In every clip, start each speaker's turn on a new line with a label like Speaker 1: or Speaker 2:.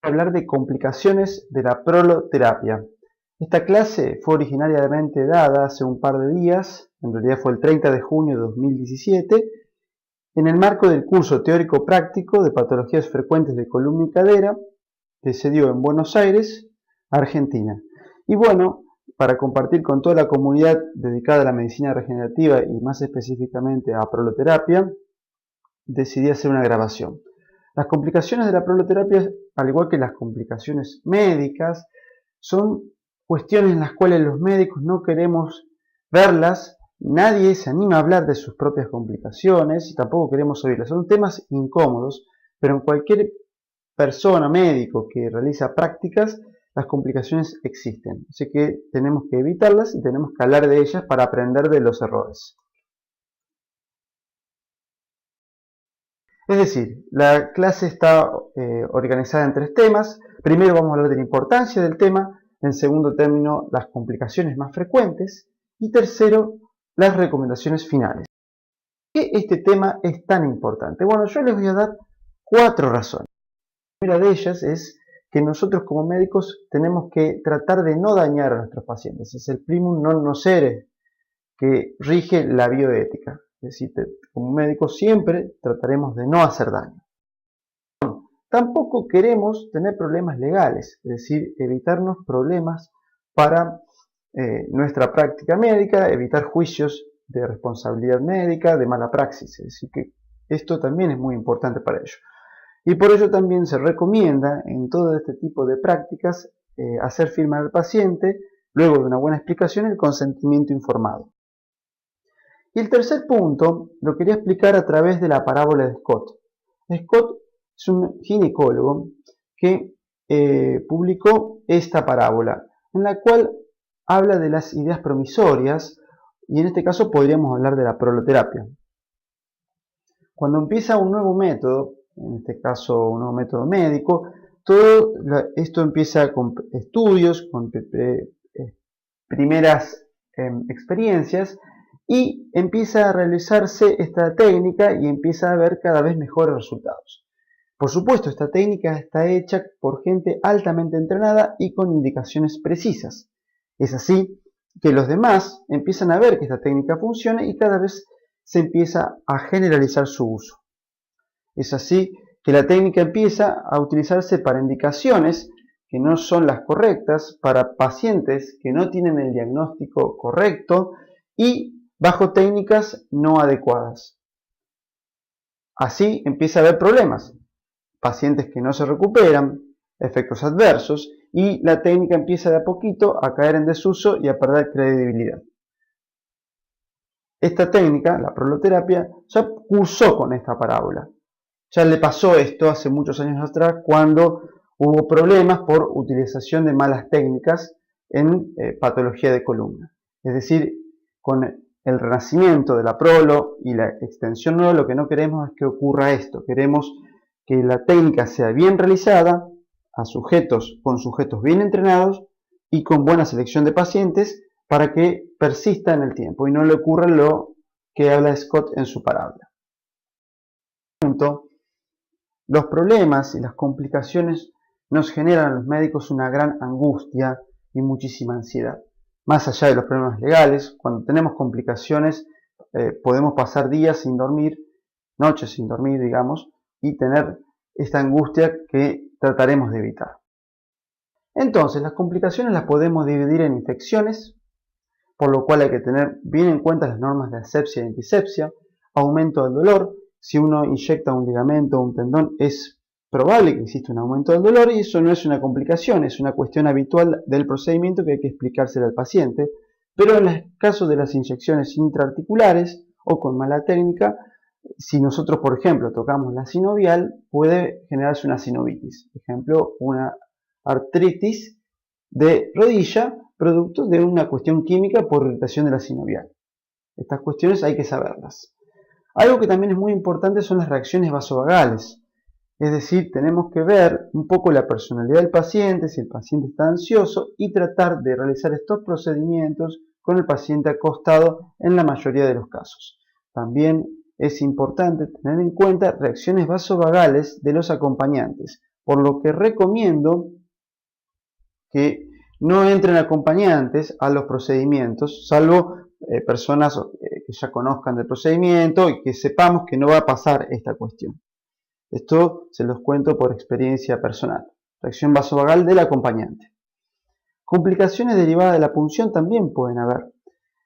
Speaker 1: Hablar de complicaciones de la proloterapia. Esta clase fue originariamente dada hace un par de días, en realidad fue el 30 de junio de 2017, en el marco del curso teórico práctico de patologías frecuentes de columna y cadera que se dio en Buenos Aires, Argentina. Y bueno, para compartir con toda la comunidad dedicada a la medicina regenerativa y más específicamente a proloterapia, decidí hacer una grabación. Las complicaciones de la proloterapia, al igual que las complicaciones médicas, son cuestiones en las cuales los médicos no queremos verlas, nadie se anima a hablar de sus propias complicaciones y tampoco queremos oírlas. Son temas incómodos, pero en cualquier persona, médico que realiza prácticas, las complicaciones existen. Así que tenemos que evitarlas y tenemos que hablar de ellas para aprender de los errores. Es decir, la clase está organizada en 3 temas. Primero vamos a hablar de la importancia del tema, en segundo término las complicaciones más frecuentes y tercero las recomendaciones finales. ¿Por qué este tema es tan importante? Bueno, yo les voy a dar 4 razones. La primera de ellas es que nosotros como médicos tenemos que tratar de no dañar a nuestros pacientes. Es el primum non nocere que rige la bioética. Es decir, como médicos siempre trataremos de no hacer daño. Tampoco queremos tener problemas legales, es decir, evitarnos problemas para nuestra práctica médica, evitar juicios de responsabilidad médica, de mala praxis. Es decir, que esto también es muy importante para ello. Y por ello también se recomienda en todo este tipo de prácticas hacer firmar al paciente, luego de una buena explicación, el consentimiento informado. Y el tercer punto lo quería explicar a través de la parábola de Scott. Scott es un ginecólogo que publicó esta parábola, en la cual habla de las ideas promisorias, y en este caso podríamos hablar de la proloterapia. Cuando empieza un nuevo método, en este caso un nuevo método médico, todo esto empieza con estudios, con primeras experiencias, y empieza a realizarse esta técnica y empieza a haber cada vez mejores resultados. Por supuesto, esta técnica está hecha por gente altamente entrenada y con indicaciones precisas. Es así que los demás empiezan a ver que esta técnica funciona y cada vez se empieza a generalizar su uso. Es así que la técnica empieza a utilizarse para indicaciones que no son las correctas, para pacientes que no tienen el diagnóstico correcto y bajo técnicas no adecuadas. Así empieza a haber problemas, pacientes que no se recuperan, efectos adversos, y la técnica empieza de a poquito a caer en desuso y a perder credibilidad. Esta técnica, la proloterapia, ya cursó con esta parábola. Ya le pasó esto hace muchos años atrás cuando hubo problemas por utilización de malas técnicas en patología de columna. Es decir, con el renacimiento de la prolo y la extensión nueva, lo que no queremos es que ocurra esto. Queremos que la técnica sea bien realizada con sujetos bien entrenados y con buena selección de pacientes para que persista en el tiempo y no le ocurra lo que habla Scott en su parábola. Los problemas y las complicaciones nos generan a los médicos una gran angustia y muchísima ansiedad. Más allá de los problemas legales, cuando tenemos complicaciones podemos pasar días sin dormir, noches sin dormir, digamos, y tener esta angustia que trataremos de evitar. Entonces, las complicaciones las podemos dividir en infecciones, por lo cual hay que tener bien en cuenta las normas de asepsia y antisepsia, aumento del dolor. Si uno inyecta un ligamento o un tendón, es probable que exista un aumento del dolor y eso no es una complicación, es una cuestión habitual del procedimiento que hay que explicársela al paciente. Pero en el caso de las inyecciones intraarticulares o con mala técnica, si nosotros, por ejemplo, tocamos la sinovial, puede generarse una sinovitis. Por ejemplo, una artritis de rodilla, producto de una cuestión química por irritación de la sinovial. Estas cuestiones hay que saberlas. Algo que también es muy importante son las reacciones vasovagales. Es decir, tenemos que ver un poco la personalidad del paciente, si el paciente está ansioso, y tratar de realizar estos procedimientos con el paciente acostado en la mayoría de los casos. También es importante tener en cuenta reacciones vasovagales de los acompañantes. por lo que recomiendo que no entren acompañantes a los procedimientos, salvo personas que ya conozcan del procedimiento y que sepamos que no va a pasar esta cuestión. Esto se los cuento por experiencia personal. Reacción vasovagal del acompañante. Complicaciones derivadas de la punción también pueden haber.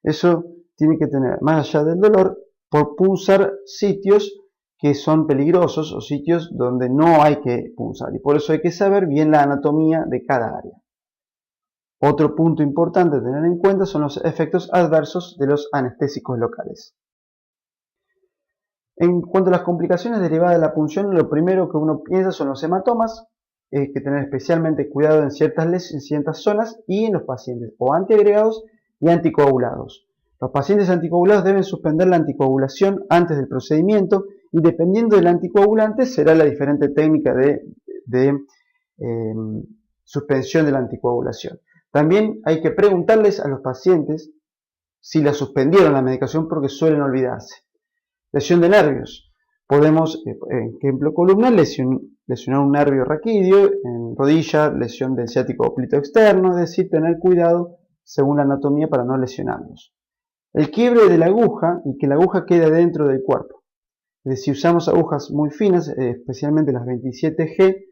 Speaker 1: Eso tiene que tener, más allá del dolor, por punzar sitios que son peligrosos o sitios donde no hay que punzar. Y por eso hay que saber bien la anatomía de cada área. Otro punto importante a tener en cuenta son los efectos adversos de los anestésicos locales. En cuanto a las complicaciones derivadas de la punción, lo primero que uno piensa son los hematomas. Hay que tener especialmente cuidado en ciertas zonas y en los pacientes o antiagregados y anticoagulados. Los pacientes anticoagulados deben suspender la anticoagulación antes del procedimiento y dependiendo del anticoagulante será la diferente técnica de suspensión de la anticoagulación. También hay que preguntarles a los pacientes si la suspendieron la medicación porque suelen olvidarse. Lesión de nervios. Podemos, ejemplo columnar, lesionar un nervio raquídeo, en rodilla, lesión del ciático oblito externo, es decir, tener cuidado según la anatomía para no lesionarlos. El quiebre de la aguja y que la aguja quede dentro del cuerpo. Es decir, si usamos agujas muy finas, especialmente las 27G,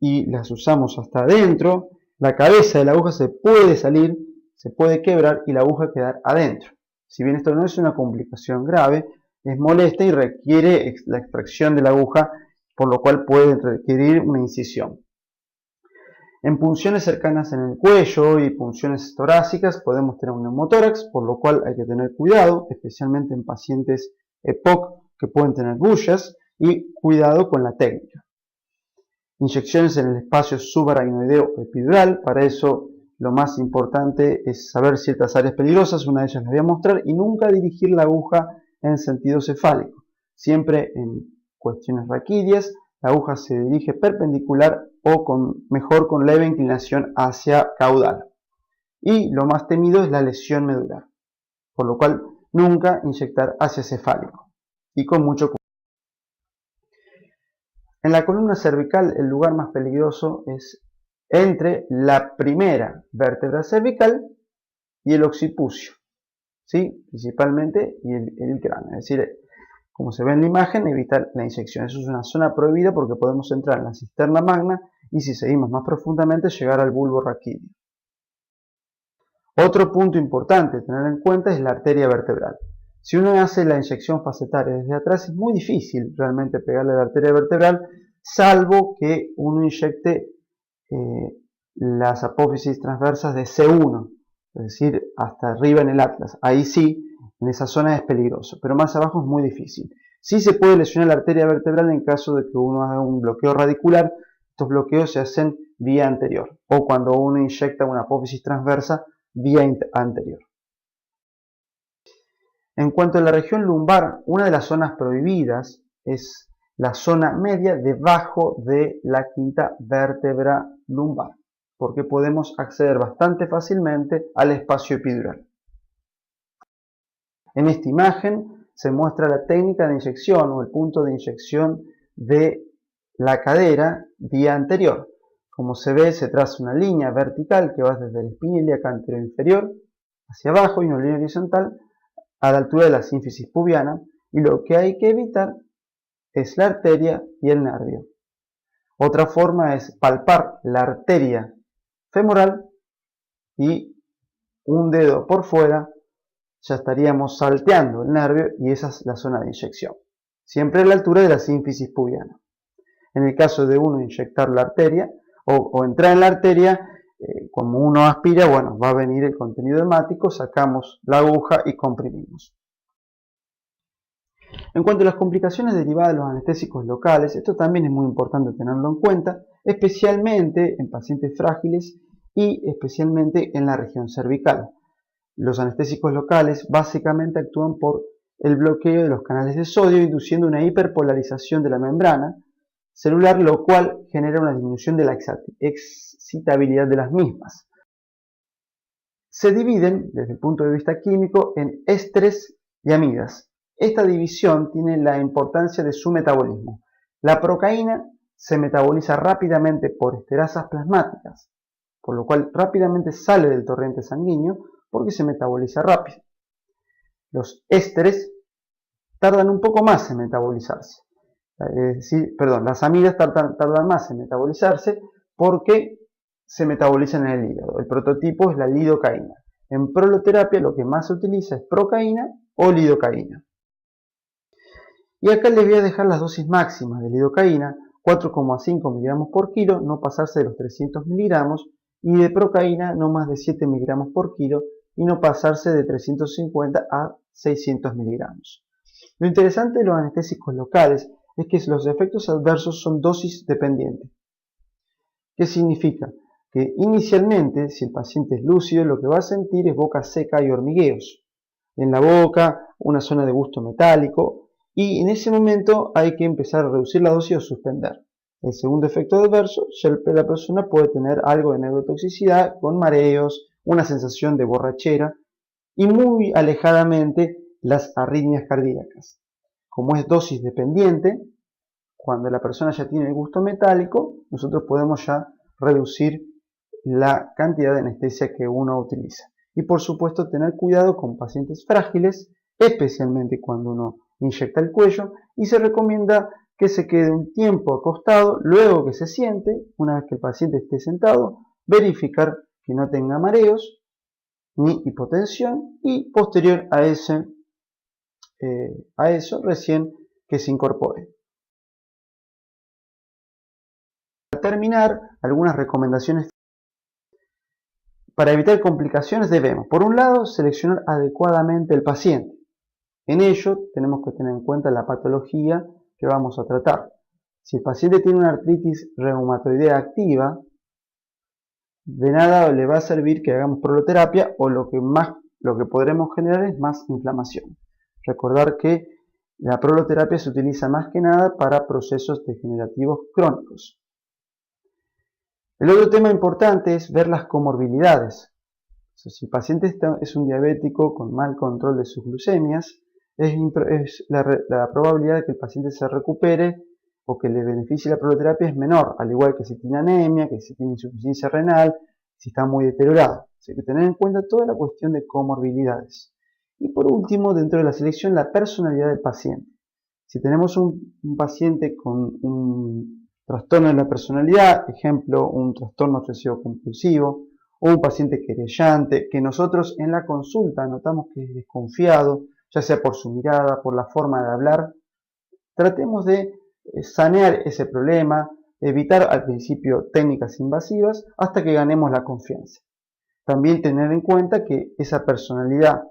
Speaker 1: y las usamos hasta adentro, la cabeza de la aguja se puede salir, se puede quebrar y la aguja quedar adentro. Si bien esto no es una complicación grave, es molesta y requiere la extracción de la aguja, por lo cual puede requerir una incisión. En punciones cercanas en el cuello y punciones torácicas podemos tener un neumotórax, por lo cual hay que tener cuidado, especialmente en pacientes EPOC que pueden tener bullas, y cuidado con la técnica. Inyecciones en el espacio subaracnoideo o epidural, para eso lo más importante es saber ciertas áreas peligrosas, una de ellas les voy a mostrar, y nunca dirigir la aguja en sentido cefálico. Siempre en cuestiones raquídeas, la aguja se dirige perpendicular o mejor con leve inclinación hacia caudal. Y lo más temido es la lesión medular, por lo cual nunca inyectar hacia cefálico y con mucho cuidado. En la columna cervical el lugar más peligroso es entre la primera vértebra cervical y el occipucio, ¿sí? Principalmente y el cráneo, es decir, como se ve en la imagen, evitar la inyección. Eso es una zona prohibida porque podemos entrar en la cisterna magna y si seguimos más profundamente llegar al bulbo raquídeo. Otro punto importante a tener en cuenta es la arteria vertebral. Si uno hace la inyección facetaria desde atrás es muy difícil realmente pegarle a la arteria vertebral, salvo que uno inyecte las apófisis transversas de C1, es decir, hasta arriba en el atlas. Ahí sí, en esa zona es peligroso, pero más abajo es muy difícil. Sí se puede lesionar la arteria vertebral en caso de que uno haga un bloqueo radicular. Estos bloqueos se hacen vía anterior o cuando uno inyecta una apófisis transversa vía anterior. En cuanto a la región lumbar, una de las zonas prohibidas es la zona media debajo de la quinta vértebra lumbar, porque podemos acceder bastante fácilmente al espacio epidural. En esta imagen se muestra la técnica de inyección o el punto de inyección de la cadera vía anterior. Como se ve, se traza una línea vertical que va desde el espina ilíaca anterior inferior hacia abajo y una línea horizontal a la altura de la sínfisis pubiana, y lo que hay que evitar es la arteria y el nervio. Otra forma es palpar la arteria femoral y un dedo por fuera, ya estaríamos salteando el nervio y esa es la zona de inyección. Siempre a la altura de la sínfisis pubiana. En el caso de uno inyectar la arteria o entrar en la arteria, como uno aspira, bueno, va a venir el contenido hemático, sacamos la aguja y comprimimos. En cuanto a las complicaciones derivadas de los anestésicos locales, esto también es muy importante tenerlo en cuenta, especialmente en pacientes frágiles y especialmente en la región cervical. Los anestésicos locales básicamente actúan por el bloqueo de los canales de sodio, induciendo una hiperpolarización de la membrana celular, lo cual genera una disminución de la excitabilidad de las mismas. Se dividen, desde el punto de vista químico, en ésteres y amidas. Esta división tiene la importancia de su metabolismo. La procaína se metaboliza rápidamente por esterasas plasmáticas, por lo cual rápidamente sale del torrente sanguíneo porque se metaboliza rápido. Los ésteres tardan un poco más en metabolizarse. Las amidas tardan más en metabolizarse porque se metabolizan en el hígado. El prototipo es la lidocaína. En proloterapia lo que más se utiliza es procaína o lidocaína. Y acá les voy a dejar las dosis máximas de lidocaína, 4,5 miligramos por kilo, no pasarse de los 300 miligramos, y de procaína no más de 7 miligramos por kilo y no pasarse de 350 a 600 miligramos. Lo interesante de los anestésicos locales es que los efectos adversos son dosis dependientes. ¿Qué significa? Que inicialmente, si el paciente es lúcido, lo que va a sentir es boca seca y hormigueos en la boca, una zona de gusto metálico, y en ese momento hay que empezar a reducir la dosis o suspender. El segundo efecto adverso, ya la persona puede tener algo de neurotoxicidad con mareos, una sensación de borrachera y muy alejadamente las arritmias cardíacas. Como es dosis dependiente, cuando la persona ya tiene el gusto metálico, nosotros podemos ya reducir la cantidad de anestesia que uno utiliza. Y por supuesto tener cuidado con pacientes frágiles, especialmente cuando uno inyecta el cuello, y se recomienda que se quede un tiempo acostado, luego que se siente, una vez que el paciente esté sentado, verificar que no tenga mareos ni hipotensión y posterior a eso recién que se incorpore. Para terminar, algunas recomendaciones. Para evitar complicaciones debemos, por un lado, seleccionar adecuadamente el paciente. En ello tenemos que tener en cuenta la patología que vamos a tratar. Si el paciente tiene una artritis reumatoidea activa, de nada le va a servir que hagamos proloterapia o lo que podremos generar es más inflamación. Recordar que la proloterapia se utiliza más que nada para procesos degenerativos crónicos. El otro tema importante es ver las comorbilidades. Si el paciente es un diabético con mal control de sus glucemias, la probabilidad de que el paciente se recupere o que le beneficie la proloterapia es menor, al igual que si tiene anemia, que si tiene insuficiencia renal, si está muy deteriorado. Así que tener en cuenta toda la cuestión de comorbilidades. Y por último, dentro de la selección, la personalidad del paciente. Si tenemos un paciente con un trastorno de la personalidad, ejemplo, un trastorno obsesivo compulsivo, o un paciente querellante, que nosotros en la consulta notamos que es desconfiado, ya sea por su mirada, por la forma de hablar, tratemos de sanear ese problema, evitar al principio técnicas invasivas hasta que ganemos la confianza. También tener en cuenta que esa personalidad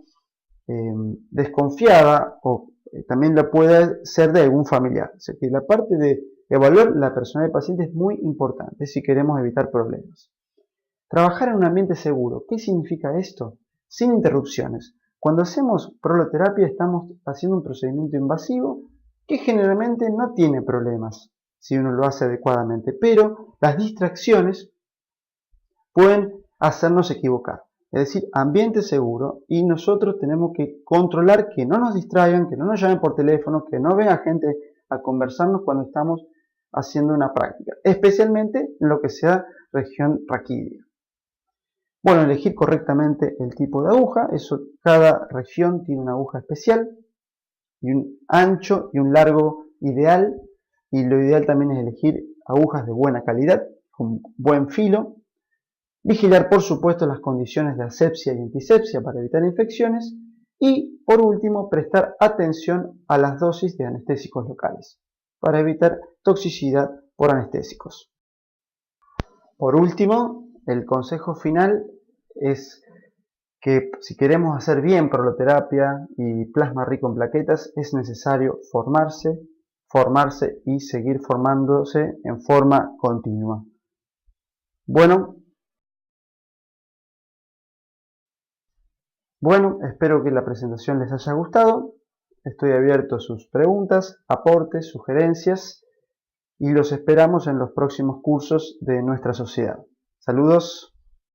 Speaker 1: desconfiada también la puede ser de algún familiar. O sea que la parte de evaluar la personalidad del paciente es muy importante si queremos evitar problemas. Trabajar en un ambiente seguro. ¿Qué significa esto? Sin interrupciones. Cuando hacemos proloterapia estamos haciendo un procedimiento invasivo que generalmente no tiene problemas si uno lo hace adecuadamente, pero las distracciones pueden hacernos equivocar. Es decir, ambiente seguro, y nosotros tenemos que controlar que no nos distraigan, que no nos llamen por teléfono, que no venga gente a conversarnos cuando estamos haciendo una práctica, especialmente en lo que sea región raquídea. Bueno, elegir correctamente el tipo de aguja, cada región tiene una aguja especial, y un ancho y un largo ideal, y lo ideal también es elegir agujas de buena calidad, con buen filo. Vigilar, por supuesto, las condiciones de asepsia y antisepsia para evitar infecciones. Y, por último, prestar atención a las dosis de anestésicos locales para evitar toxicidad por anestésicos. Por último, el consejo final es que si queremos hacer bien proloterapia y plasma rico en plaquetas, es necesario formarse y seguir formándose en forma continua. Bueno, espero que la presentación les haya gustado. Estoy abierto a sus preguntas, aportes, sugerencias y los esperamos en los próximos cursos de nuestra sociedad. Saludos.